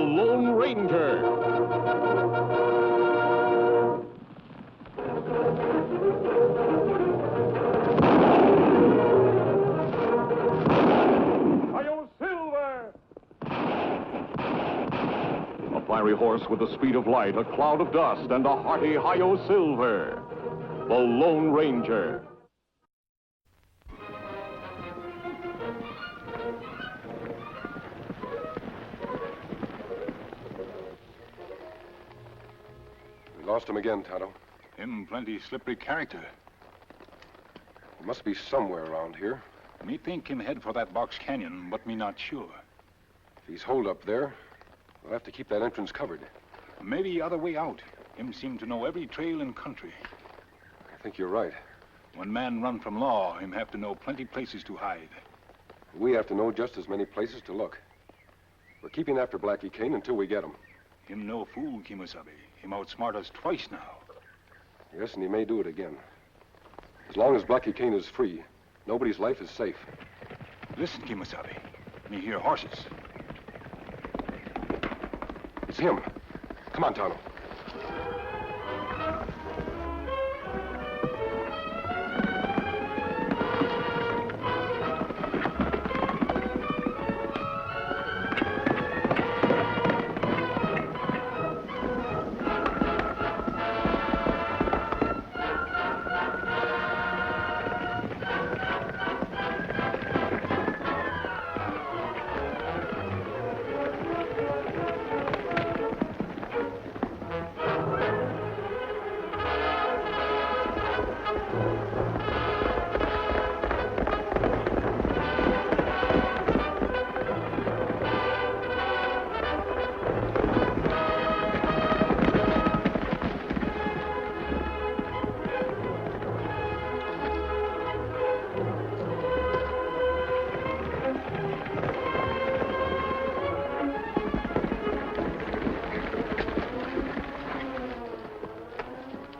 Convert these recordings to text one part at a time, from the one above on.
Lone Ranger. A fiery horse with the speed of light, a cloud of dust, and a hearty Hi-Yo Silver. The Lone Ranger. We lost him again, Tonto. Him plenty slippery character. He must be somewhere around here. Me think him head for that box canyon, but me not sure. If he's holed up there, we'll have to keep that entrance covered. Maybe other way out. Him seem to know every trail and country. I think you're right. When man run from law, him have to know plenty places to hide. We have to know just as many places to look. We're keeping after Blackie Kane until we get him. Him no fool, Kimasabi. Him outsmart us twice now. Yes, and he may do it again. As long as Blackie Kane is free, nobody's life is safe. Listen, Kimasabi. Me hear horses. It's him. Come on, Tonto.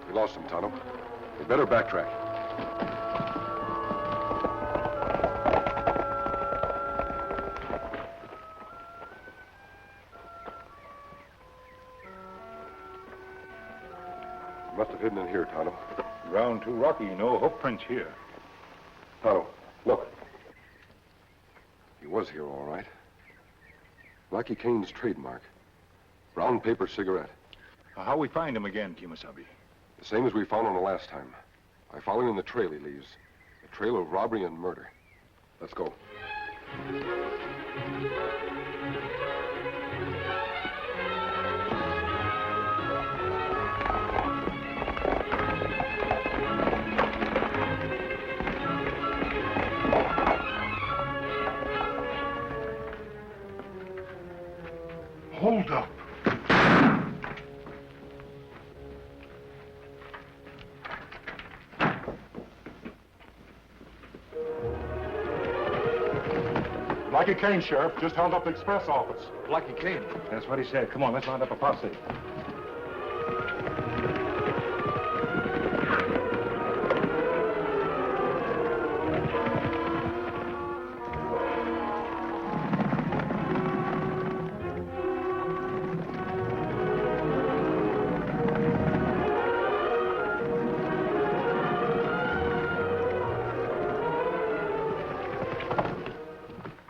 We lost him, Tonto. We better backtrack. He must have hidden in here, Tonto. Ground too rocky, no hoof prints here. Tonto, look. He was here, all right. Blackie Kane's trademark. Brown paper cigarette. How we find him again, Kimasabi? The same as we found him the last time. By following the trail he leaves. A trail of robbery and murder. Let's go. Hold up. Blackie Kane, Sheriff, just held up the express office. Blackie Kane. That's what he said. Come on, let's line up a posse.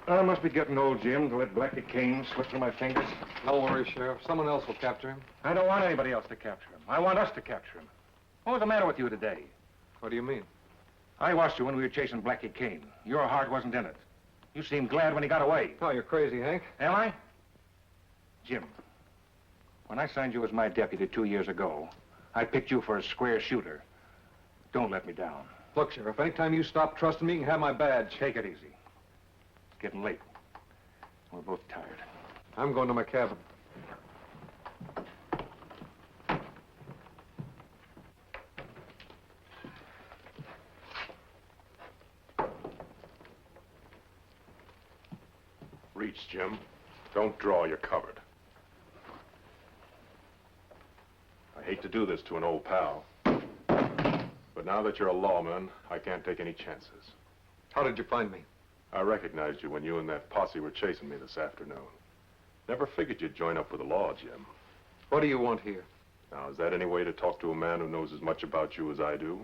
I must be getting old, Jim, to let Blackie Kane slip through my fingers. Don't worry, Sheriff. Someone else will capture him. I don't want anybody else to capture him. I want us to capture him. What was the matter with you today? What do you mean? I watched you when we were chasing Blackie Kane. Your heart wasn't in it. You seemed glad when he got away. Oh, you're crazy, Hank. Am I? Jim, when I signed you as my deputy 2 years ago, I picked you for a square shooter. Don't let me down. Look, Sheriff, anytime you stop trusting me, you can have my badge. Take it easy. It's getting late. We're both tired. I'm going to my cabin. Reach, Jim. Don't draw, you're covered. I hate to do this to an old pal. But now that you're a lawman, I can't take any chances. How did you find me? I recognized you when you and that posse were chasing me this afternoon. Never figured you'd join up with the law, Jim. What do you want here? Now, is that any way to talk to a man who knows as much about you as I do?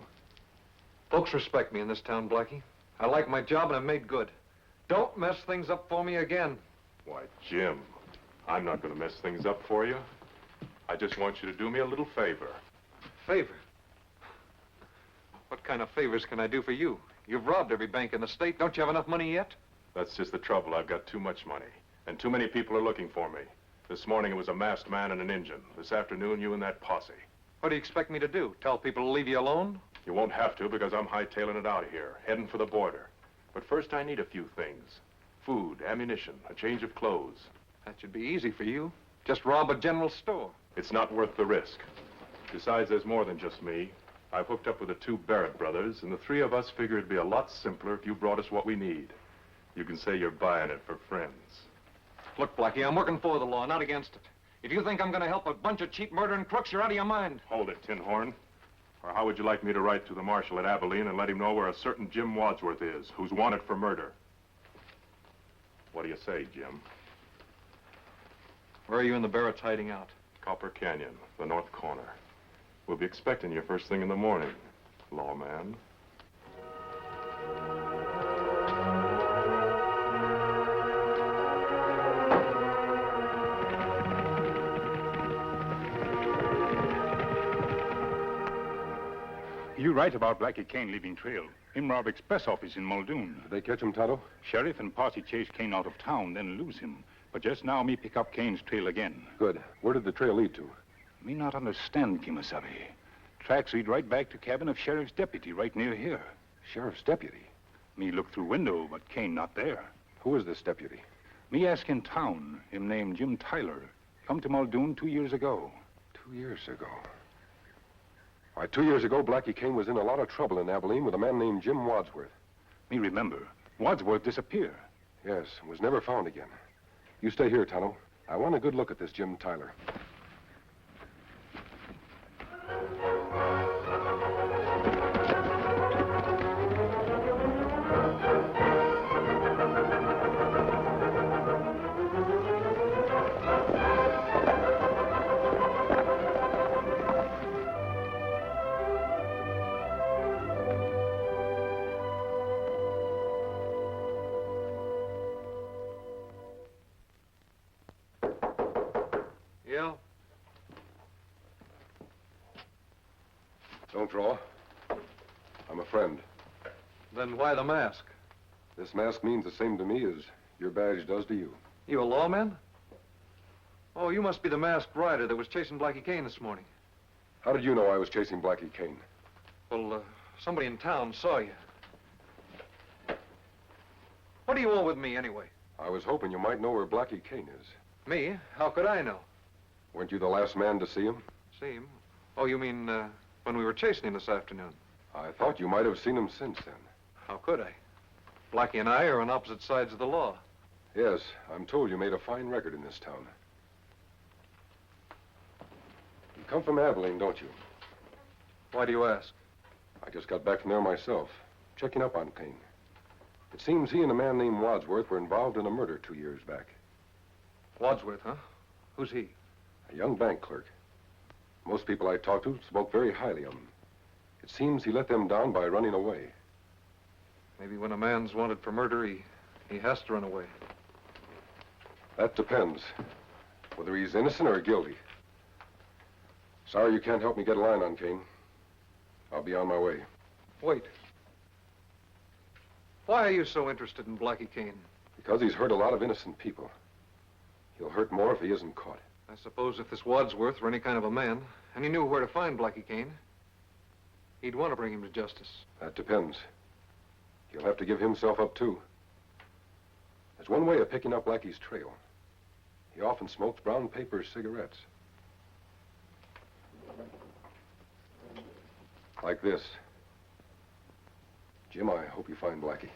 Folks respect me in this town, Blackie. I like my job and I've made good. Don't mess things up for me again. Why, Jim, I'm not going to mess things up for you. I just want you to do me a little favor. Favor? What kind of favors can I do for you? You've robbed every bank in the state. Don't you have enough money yet? That's just the trouble. I've got too much money. And too many people are looking for me. This morning it was a masked man and an Injun. This afternoon, you and that posse. What do you expect me to do? Tell people to leave you alone? You won't have to because I'm hightailing it out of here, heading for the border. But first I need a few things. Food, ammunition, a change of clothes. That should be easy for you. Just rob a general store. It's not worth the risk. Besides, there's more than just me. I've hooked up with the two Barrett brothers, and the three of us figure it'd be a lot simpler if you brought us what we need. You can say you're buying it for friends. Look, Blackie, I'm working for the law, not against it. If you think I'm going to help a bunch of cheap murdering crooks, you're out of your mind. Hold it, Tin Horn. Or how would you like me to write to the marshal at Abilene and let him know where a certain Jim Wadsworth is, who's wanted for murder? What do you say, Jim? Where are you and the Barretts hiding out? Copper Canyon, the north corner. We'll be expecting you first thing in the morning, lawman. You right about Blackie Kane leaving trail. Him rob express office in Muldoon. Did they catch him, Tonto? Sheriff and posse chase Kane out of town, then lose him. But just now me pick up Kane's trail again. Good. Where did the trail lead to? Me not understand, Kimasabi. Tracks lead right back to cabin of sheriff's deputy right near here. Sheriff's deputy. Me look through window, but Kane not there. Who is this deputy? Me ask in town, him named Jim Tyler. Come to Muldoon 2 years ago. 2 years ago. Why, 2 years ago, Blackie Kane was in a lot of trouble in Abilene with a man named Jim Wadsworth. Me remember. Wadsworth disappear. Yes, and was never found again. You stay here, Tonto. I want a good look at this Jim Tyler. Yeah? Don't draw. I'm a friend. Then why the mask? This mask means the same to me as your badge does to you. You a lawman? Oh, you must be the masked rider that was chasing Blackie Kane this morning. How did you know I was chasing Blackie Kane? Well, somebody in town saw you. What do you want with me, anyway? I was hoping you might know where Blackie Kane is. Me? How could I know? Weren't you the last man to see him? See him? Oh, you mean, when we were chasing him this afternoon? I thought you might have seen him since then. How could I? Blackie and I are on opposite sides of the law. Yes, I'm told you made a fine record in this town. You come from Abilene, don't you? Why do you ask? I just got back from there myself, checking up on Kane. It seems he and a man named Wadsworth were involved in a murder 2 years back. Wadsworth, huh? Who's he? A young bank clerk. Most people I talked to spoke very highly of him. It seems he let them down by running away. Maybe when a man's wanted for murder, he has to run away. That depends. Whether he's innocent or guilty. Sorry you can't help me get a line on Kane. I'll be on my way. Wait. Why are you so interested in Blackie Kane? Because he's hurt a lot of innocent people. He'll hurt more if he isn't caught. I suppose if this Wadsworth were any kind of a man, and he knew where to find Blackie Kane, he'd want to bring him to justice. That depends. He'll have to give himself up, too. There's one way of picking up Blackie's trail. He often smokes brown paper cigarettes. Like this. Jim, I hope you find Blackie.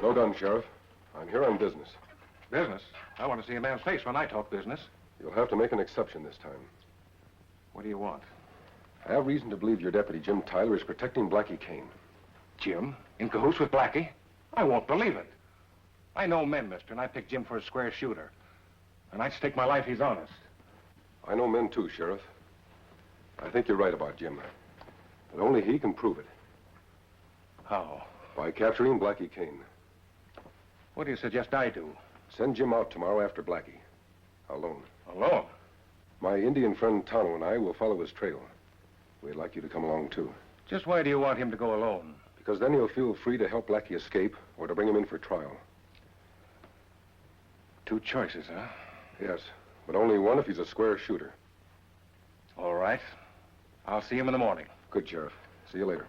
Slow down, Sheriff. I'm here on business. Business? I want to see a man's face when I talk business. You'll have to make an exception this time. What do you want? I have reason to believe your deputy, Jim Tyler, is protecting Blackie Kane. Jim? In cahoots with Blackie? I won't believe it. I know men, mister, and I picked Jim for a square shooter. And I'd stake my life he's honest. I know men too, Sheriff. I think you're right about Jim. But only he can prove it. How? By capturing Blackie Kane. What do you suggest I do? Send Jim out tomorrow after Blackie. Alone. Alone? My Indian friend Tonto and I will follow his trail. We'd like you to come along, too. Just why do you want him to go alone? Because then he'll feel free to help Blackie escape or to bring him in for trial. Two choices, huh? Yes, but only one if he's a square shooter. All right. I'll see him in the morning. Good, Sheriff. See you later.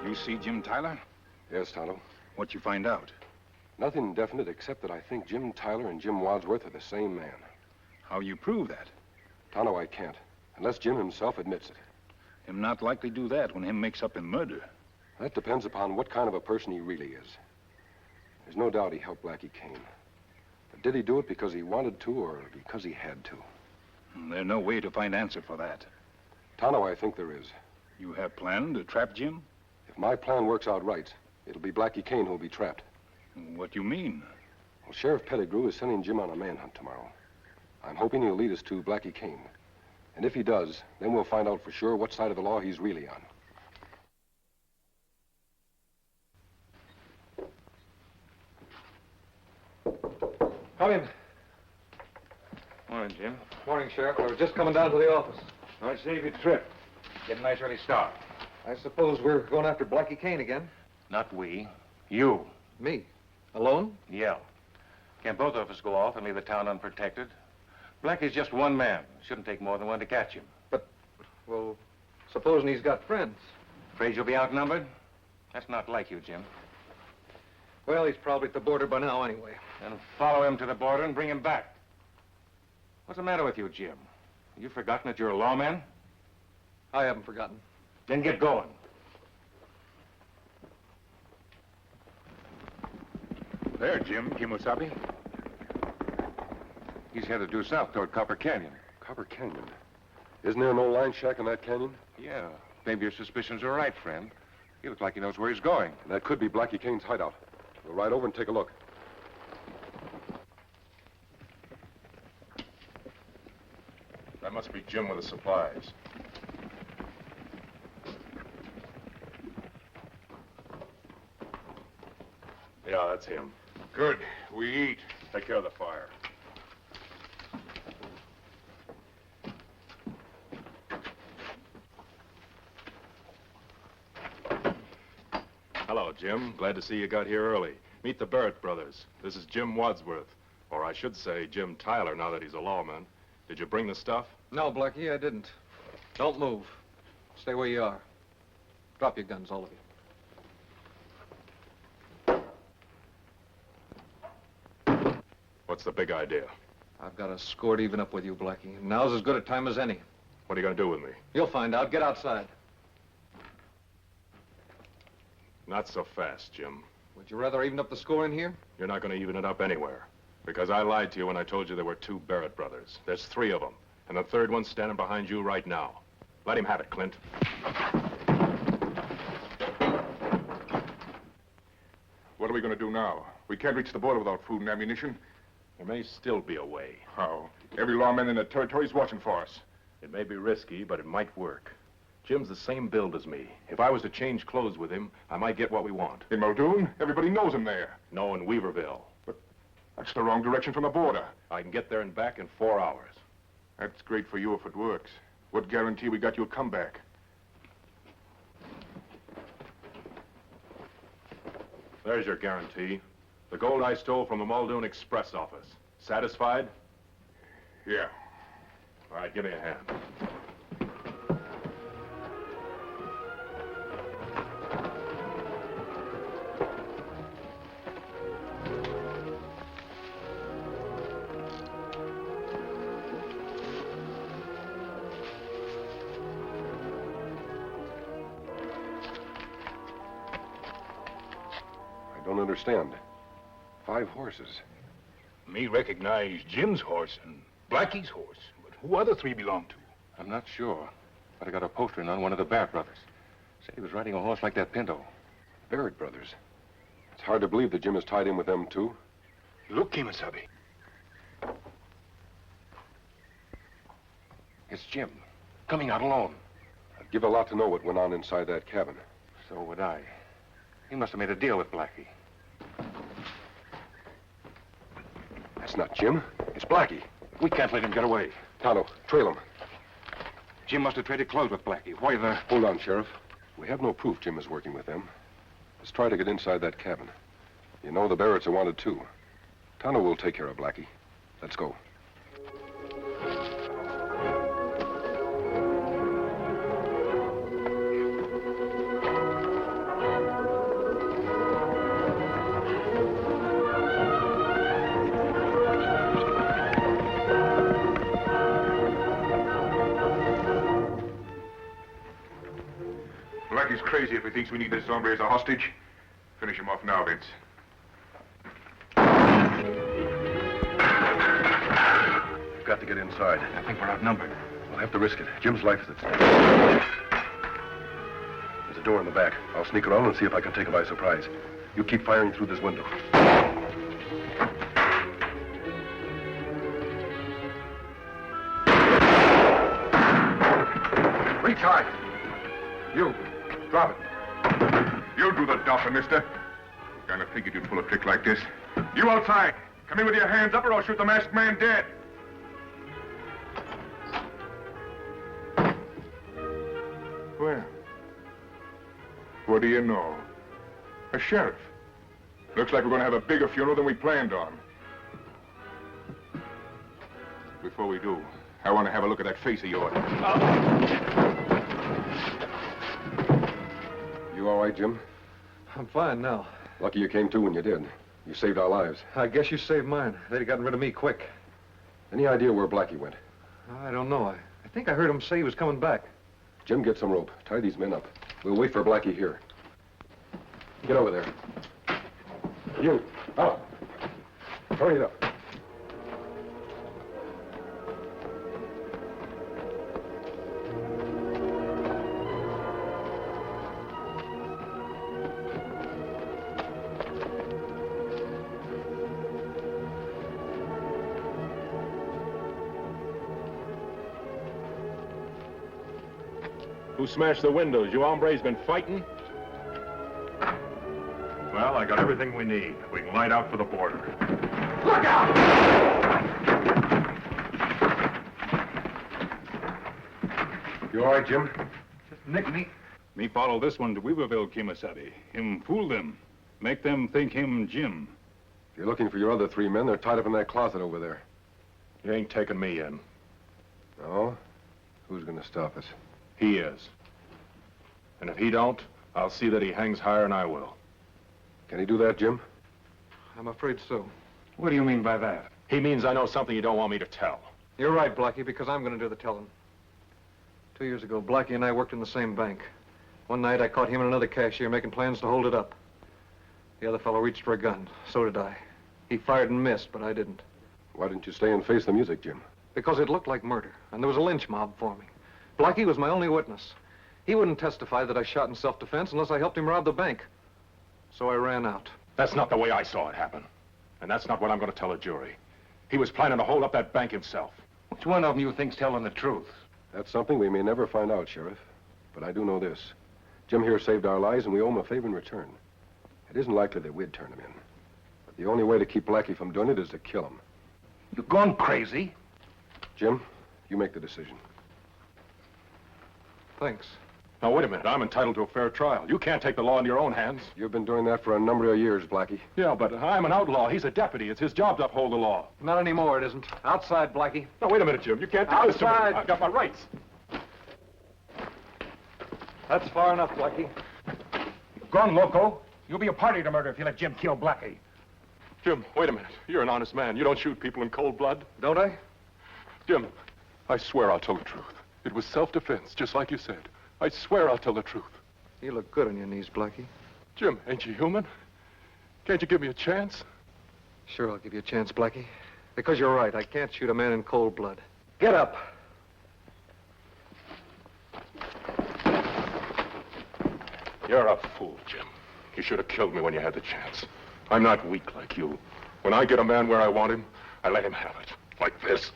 You see Jim Tyler? Yes, Tonto. What'd you find out? Nothing definite except that I think Jim Tyler and Jim Wadsworth are the same man. How you prove that? Tonto, I can't. Unless Jim himself admits it. Him not likely do that when him makes up in murder. That depends upon what kind of a person he really is. There's no doubt he helped Blackie Kane. But did he do it because he wanted to or because he had to? There's no way to find answer for that. Tonto, I think there is. You have planned to trap Jim? If my plan works out right, it'll be Blackie Kane who'll be trapped. What you mean? Well, Sheriff Pettigrew is sending Jim on a manhunt tomorrow. I'm hoping he'll lead us to Blackie Kane. And if he does, then we'll find out for sure what side of the law he's really on. Come in. Morning, Jim. Morning, Sheriff. I was just coming down to the office. I'll save your trip. Get a nice early start. I suppose we're going after Blackie Kane again? Not we. You. Me? Alone? Yeah. Can't both of us go off and leave the town unprotected? Blackie's just one man. Shouldn't take more than one to catch him. Well, supposing he's got friends. Afraid you'll be outnumbered? That's not like you, Jim. Well, he's probably at the border by now anyway. Then follow him to the border and bring him back. What's the matter with you, Jim? You forgotten that you're a lawman? I haven't forgotten. Then get going. There, Jim, Kimosabe. He's headed due south toward Copper Canyon. Copper Canyon? Isn't there no line shack in that canyon? Yeah. Maybe your suspicions are right, friend. He looks like he knows where he's going. And that could be Blackie Kane's hideout. We'll ride over and take a look. That must be Jim with the supplies. Yeah, that's him. Good. We eat. Take care of the fire. Hello, Jim. Glad to see you got here early. Meet the Barrett brothers. This is Jim Wadsworth. Or I should say Jim Tyler, now that he's a lawman. Did you bring the stuff? No, Blackie, I didn't. Don't move. Stay where you are. Drop your guns, all of you. What's the big idea? I've got a score to even up with you, Blackie. And now's as good a time as any. What are you going to do with me? You'll find out. Get outside. Not so fast, Jim. Would you rather even up the score in here? You're not going to even it up anywhere. Because I lied to you when I told you there were 2 Barrett brothers. There's 3 of them. And the third one's standing behind you right now. Let him have it, Clint. What are we going to do now? We can't reach the border without food and ammunition. There may still be a way. How? Every lawman in the territory is watching for us. It may be risky, but it might work. Jim's the same build as me. If I was to change clothes with him, I might get what we want. In Muldoon, everybody knows him there. No, in Weaverville. That's the wrong direction from the border. I can get there and back in 4 hours. That's great for you if it works. What guarantee we got you'll come back? There's your guarantee. The gold I stole from the Muldoon Express office. Satisfied? Yeah. All right, give me a hand. I don't understand. 5 horses. Me recognize Jim's horse and Blackie's horse. But who other 3 belong to? I'm not sure, but I got a poster in on one of the Barrett brothers. Said he was riding a horse like that Pinto. Barrett brothers. It's hard to believe that Jim is tied in with them, too. Look, Kimasabi. It's Jim, coming out alone. I'd give a lot to know what went on inside that cabin. So would I. He must have made a deal with Blackie. That's not Jim. It's Blackie. We can't let him get away. Tonto, trail him. Jim must have traded clothes with Blackie. Why the... Hold on, Sheriff. We have no proof Jim is working with them. Let's try to get inside that cabin. You know the Barretts are wanted, too. Tonto will take care of Blackie. Let's go. Blackie's crazy if he thinks we need this hombre as a hostage. Finish him off now, Vince. We've got to get inside. I think we're outnumbered. We'll have to risk it. Jim's life is at stake. There's a door in the back. I'll sneak around and see if I can take him by surprise. You keep firing through this window. Reach high. You, drop it. You'll do the dolphin, mister. Kind of figured you'd pull a trick like this. You outside. Come in with your hands up or I'll shoot the masked man dead. Well, what do you know? A sheriff. Looks like we're going to have a bigger funeral than we planned on. Before we do, I want to have a look at that face of yours. You all right, Jim? I'm fine now. Lucky you came to when you did. You saved our lives. I guess you saved mine. They'd have gotten rid of me quick. Any idea where Blackie went? I don't know. I think I heard him say he was coming back. Jim, get some rope. Tie these men up. We'll wait for Blackie here. Get over there. You, up. Hurry it up. Who smashed the windows? You hombres been fighting? Well, I got everything we need. We can light out for the border. Look out! You all right, Jim? Just nick me. Me follow this one to Weaverville, Kimasabi. Him fool them. Make them think him Jim. If you're looking for your other 3 men, they're tied up in that closet over there. You ain't taking me in. No? Who's going to stop us? He is. And if he don't, I'll see that he hangs higher than I will. Can he do that, Jim? I'm afraid so. What do you mean by that? He means I know something you don't want me to tell. You're right, Blackie, because I'm going to do the telling. 2 years ago, Blackie and I worked in the same bank. One night, I caught him and another cashier making plans to hold it up. The other fellow reached for a gun. So did I. He fired and missed, but I didn't. Why didn't you stay and face the music, Jim? Because it looked like murder, and there was a lynch mob forming. Blackie was my only witness. He wouldn't testify that I shot in self-defense unless I helped him rob the bank. So I ran out. That's not the way I saw it happen. And that's not what I'm going to tell a jury. He was planning to hold up that bank himself. Which one of them you think's telling the truth? That's something we may never find out, Sheriff. But I do know this. Jim here saved our lives, and we owe him a favor in return. It isn't likely that we'd turn him in. But the only way to keep Blackie from doing it is to kill him. You've gone crazy. Jim, you make the decision. Thanks. Now, wait a minute. I'm entitled to a fair trial. You can't take the law into your own hands. You've been doing that for a number of years, Blackie. Yeah, but I'm an outlaw. He's a deputy. It's his job to uphold the law. Not anymore, it isn't. Outside, Blackie. Now, wait a minute, Jim. You can't do this to me. Outside. I've got my rights. That's far enough, Blackie. Gone loco. You'll be a party to murder if you let Jim kill Blackie. Jim, wait a minute. You're an honest man. You don't shoot people in cold blood. Don't I? Jim, I swear I'll tell the truth. It was self-defense, just like you said. I swear I'll tell the truth. You look good on your knees, Blackie. Jim, ain't you human? Can't you give me a chance? Sure, I'll give you a chance, Blackie. Because you're right, I can't shoot a man in cold blood. Get up. You're a fool, Jim. You should have killed me when you had the chance. I'm not weak like you. When I get a man where I want him, I let him have it. Like this.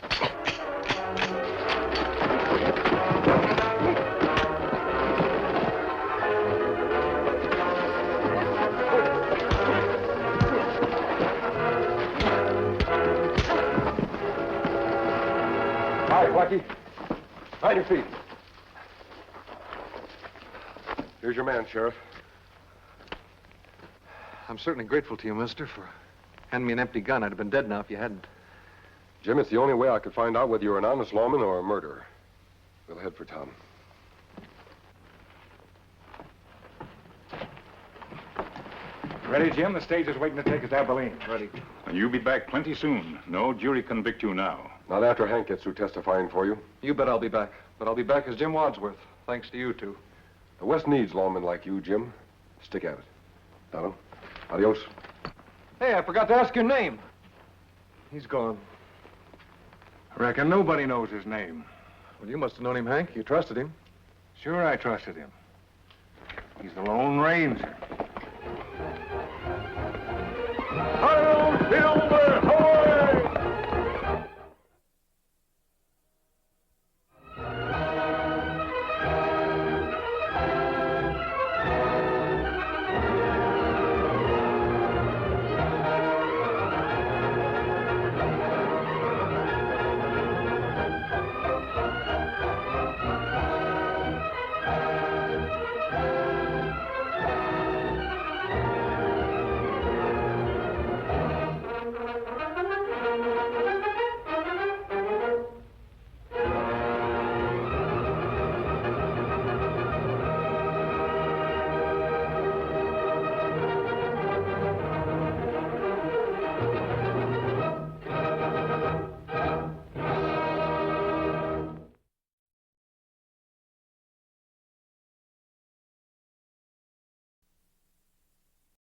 All right, Blackie. On your feet. Here's your man, Sheriff. I'm certainly grateful to you, mister, for handing me an empty gun. I'd have been dead now if you hadn't. Jim, it's the only way I could find out whether you're an honest lawman or a murderer. We'll head for town. Ready, Jim? The stage is waiting to take us to Abilene. Ready. And you'll be back plenty soon. No jury convict you now. Not after Hank gets through testifying for you. You bet I'll be back. But I'll be back as Jim Wadsworth, thanks to you two. The West needs lawmen like you, Jim. Stick at it. Donald, adios. Hey, I forgot to ask your name. He's gone. I reckon nobody knows his name. Well, you must have known him, Hank. You trusted him. Sure, I trusted him. He's the Lone Ranger.